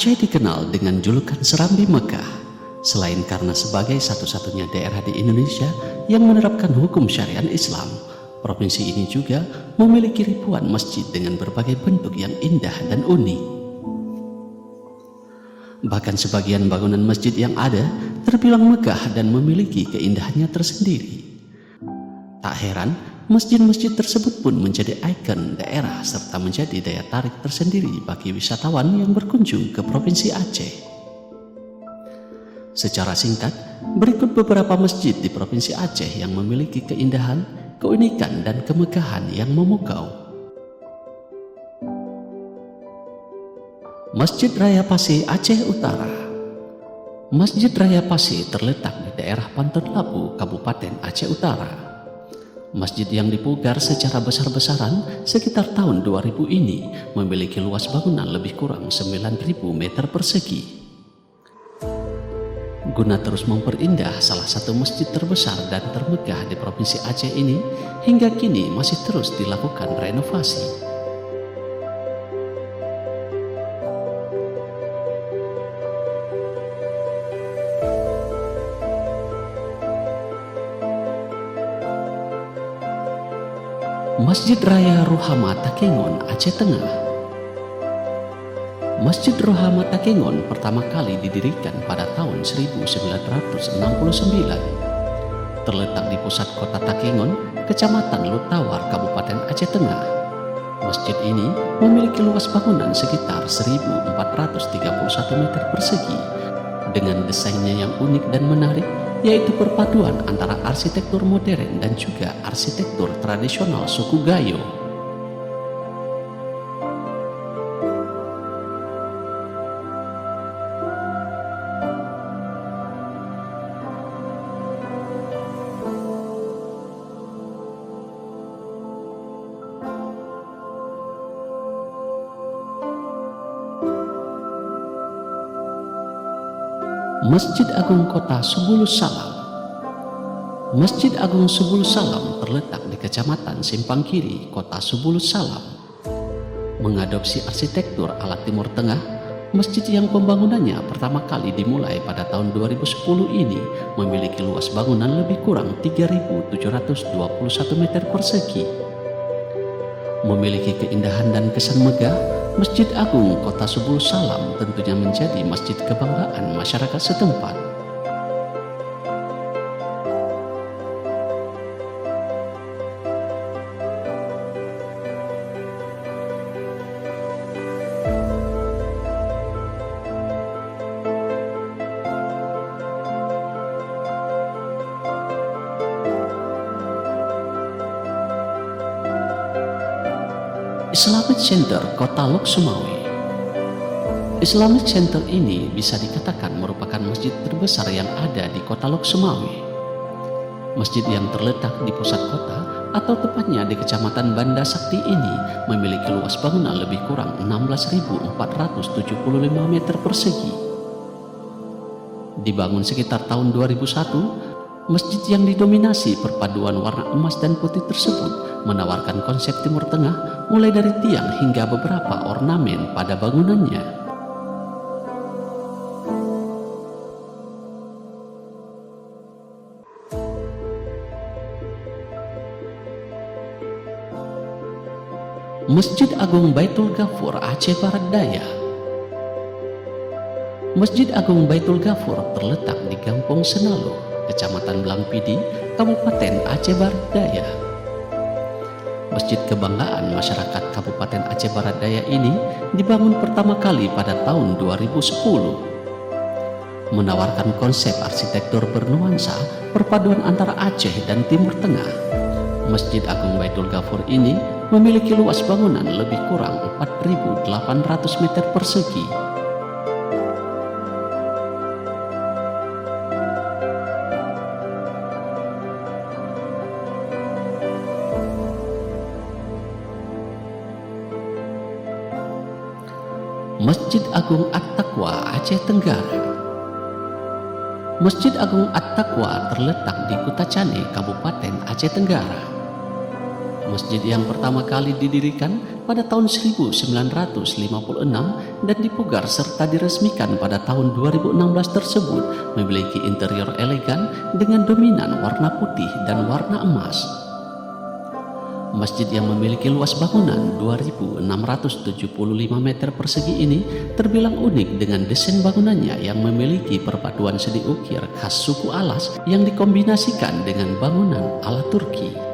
Aceh dikenal dengan julukan Serambi Mekah, selain karena sebagai satu-satunya daerah di Indonesia yang menerapkan hukum syariat Islam. Provinsi ini juga memiliki ribuan masjid dengan berbagai bentuk yang indah dan unik. Bahkan sebagian bangunan masjid yang ada terbilang megah dan memiliki keindahannya tersendiri. Tak heran, masjid-masjid tersebut pun menjadi ikon daerah serta menjadi daya tarik tersendiri bagi wisatawan yang berkunjung ke Provinsi Aceh. Secara singkat, berikut beberapa masjid di Provinsi Aceh yang memiliki keindahan, keunikan, dan kemegahan yang memukau. Masjid Raya Paseh Aceh Utara. Masjid Raya Paseh terletak di daerah Pantun Labu, Kabupaten Aceh Utara. Masjid yang dipugar secara besar-besaran sekitar tahun 2000 ini memiliki luas bangunan lebih kurang 9.000 meter persegi. Guna terus memperindah salah satu masjid terbesar dan termegah di Provinsi Aceh ini, hingga kini masih terus dilakukan renovasi. Masjid Raya Rohama Takengon, Aceh Tengah. Masjid Rohama Takengon pertama kali didirikan pada tahun 1969. Terletak di pusat kota Takengon, Kecamatan Lutawar, Kabupaten Aceh Tengah. Masjid ini memiliki luas bangunan sekitar 1.431 meter persegi dengan desainnya yang unik dan menarik, yaitu perpaduan antara arsitektur modern dan juga arsitektur tradisional suku Gayo. Masjid Agung Kota Subulus Salam. Masjid Agung Subulus Salam terletak di Kecamatan Simpang Kiri, Kota Subulus Salam. Mengadopsi arsitektur ala Timur Tengah, masjid yang pembangunannya pertama kali dimulai pada tahun 2010 ini memiliki luas bangunan lebih kurang 3.721 meter persegi. Memiliki keindahan dan kesan megah, Masjid Agung Kota Subulus Salam tentunya menjadi masjid kebanggaan masyarakat setempat. Islamic Center Kota Lok Sumawe. Islamic Center ini bisa dikatakan merupakan masjid terbesar yang ada di Kota Lok Sumawe. Masjid yang terletak di pusat kota atau tepatnya di Kecamatan Banda Sakti ini memiliki luas bangunan lebih kurang 16.475 meter persegi. Dibangun sekitar tahun 2001, masjid yang didominasi perpaduan warna emas dan putih tersebut menawarkan konsep Timur Tengah, mulai dari tiang hingga beberapa ornamen pada bangunannya. Masjid Agung Baitul Ghafur Aceh Barat Daya. Masjid Agung Baitul Ghafur terletak di Kampung Senalo, Kecamatan Blangpidi, Kabupaten Aceh Barat Daya. Masjid kebanggaan masyarakat Kabupaten Aceh Barat Daya ini dibangun pertama kali pada tahun 2010. Menawarkan konsep arsitektur bernuansa perpaduan antara Aceh dan Timur Tengah. Masjid Agung Baitul Ghafur ini memiliki luas bangunan lebih kurang 4.800 meter persegi. Masjid Agung At-Taqwa Aceh Tenggara. Masjid Agung At-Taqwa terletak di Kutacane, Kabupaten Aceh Tenggara. Masjid yang pertama kali didirikan pada tahun 1956 dan dipugar serta diresmikan pada tahun 2016 tersebut memiliki interior elegan dengan dominan warna putih dan warna emas. Masjid yang memiliki luas bangunan 2.675 meter persegi ini terbilang unik dengan desain bangunannya yang memiliki perpaduan seni ukir khas suku Alas yang dikombinasikan dengan bangunan ala Turki.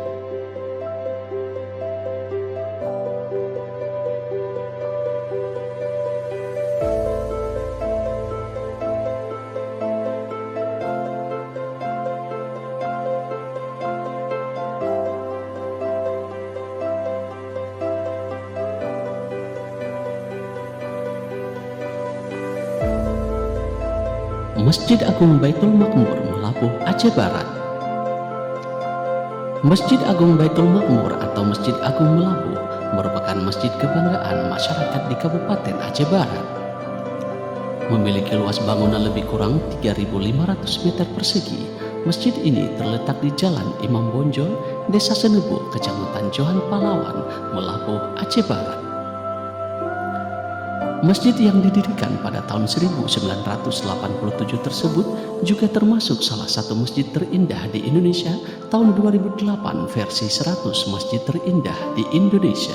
Masjid Agung Baitul Makmur, Melabuh, Aceh Barat. Masjid Agung Baitul Makmur atau Masjid Agung Melabuh merupakan masjid kebanggaan masyarakat di Kabupaten Aceh Barat. Memiliki luas bangunan lebih kurang 3.500 meter persegi. Masjid ini terletak di Jalan Imam Bonjol, Desa Senebu, Kecamatan Johan Palawan, Melabuh, Aceh Barat. Masjid yang didirikan pada tahun 1987 tersebut juga termasuk salah satu masjid terindah di Indonesia tahun 2008 versi 100 masjid terindah di Indonesia.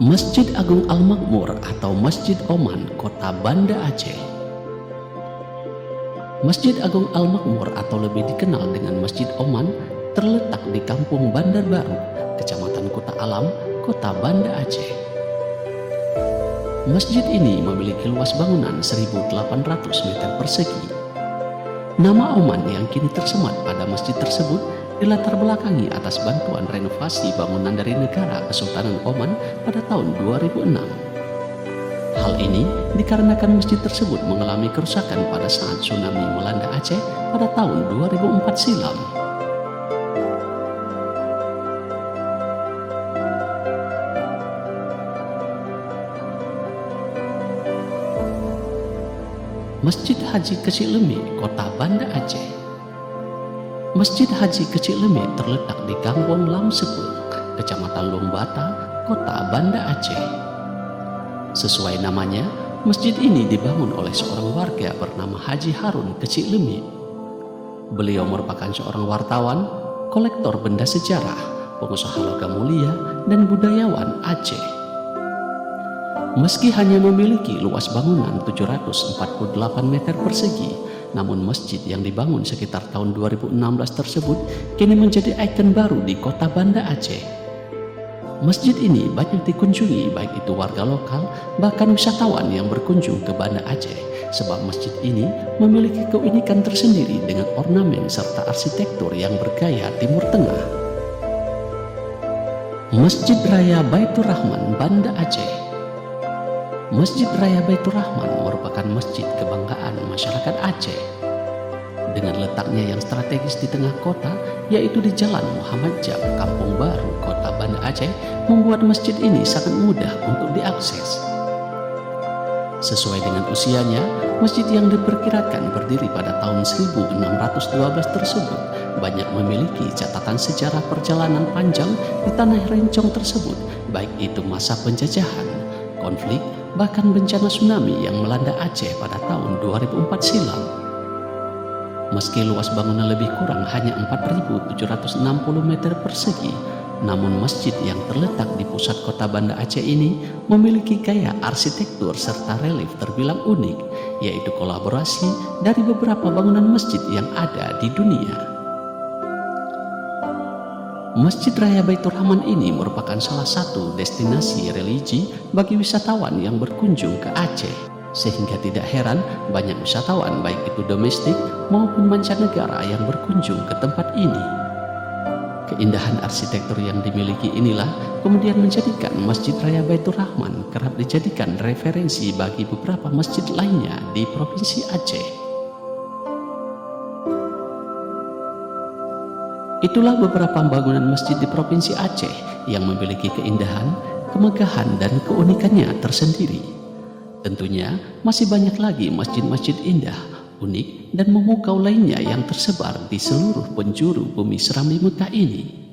Masjid Agung Al-Makmur atau Masjid Oman, Kota Banda Aceh. Masjid Agung Al-Makmur atau lebih dikenal dengan Masjid Oman terletak di Kampung Bandar Baru, Kecamatan Kuta Alam, Kota Banda Aceh. Masjid ini memiliki luas bangunan 1.800 meter persegi. Nama Oman yang kini tersemat pada masjid tersebut dilatar belakangi atas bantuan renovasi bangunan dari negara Kesultanan Oman pada tahun 2006. Hal ini dikarenakan masjid tersebut mengalami kerusakan pada saat tsunami melanda Aceh pada tahun 2004 silam. Masjid Haji Kecil Lemi, Kota Banda Aceh. Masjid Haji Kecil Lemi terletak di Kampung Lam Sepul, Kecamatan Lombata, Kota Banda Aceh. Sesuai namanya, masjid ini dibangun oleh seorang warga bernama Haji Harun Kecil Lemi. Beliau merupakan seorang wartawan, kolektor benda sejarah, pengusaha logam mulia, dan budayawan Aceh. Meski hanya memiliki luas bangunan 748 meter persegi, namun masjid yang dibangun sekitar tahun 2016 tersebut kini menjadi ikon baru di Kota Banda Aceh. Masjid ini banyak dikunjungi baik itu warga lokal bahkan wisatawan yang berkunjung ke Banda Aceh sebab masjid ini memiliki keunikan tersendiri dengan ornamen serta arsitektur yang bergaya Timur Tengah. Masjid Raya Baitur Rahman, Banda Aceh. Masjid Raya Baitur Rahman merupakan masjid kebanggaan masyarakat Aceh. Dengan letaknya yang strategis di tengah kota, yaitu di Jalan Muhammad Jam, Kampung Baru, Kota Banda Aceh, membuat masjid ini sangat mudah untuk diakses. Sesuai dengan usianya, masjid yang diperkirakan berdiri pada tahun 1612 tersebut banyak memiliki catatan sejarah perjalanan panjang di tanah rencong tersebut, baik itu masa penjajahan, konflik, bahkan bencana tsunami yang melanda Aceh pada tahun 2004 silam. Meski luas bangunan lebih kurang hanya 4.760 meter persegi, namun masjid yang terletak di pusat kota Banda Aceh ini memiliki gaya arsitektur serta relief terbilang unik, yaitu kolaborasi dari beberapa bangunan masjid yang ada di dunia. Masjid Raya Baitur Rahman ini merupakan salah satu destinasi religi bagi wisatawan yang berkunjung ke Aceh. Sehingga tidak heran banyak wisatawan baik itu domestik maupun mancanegara yang berkunjung ke tempat ini. Keindahan arsitektur yang dimiliki inilah kemudian menjadikan Masjid Raya Baitur Rahman kerap dijadikan referensi bagi beberapa masjid lainnya di Provinsi Aceh. Itulah beberapa bangunan masjid di Provinsi Aceh yang memiliki keindahan, kemegahan dan keunikannya tersendiri. Tentunya masih banyak lagi masjid-masjid indah, unik, dan memukau lainnya yang tersebar di seluruh penjuru bumi Serambi Mekah ini.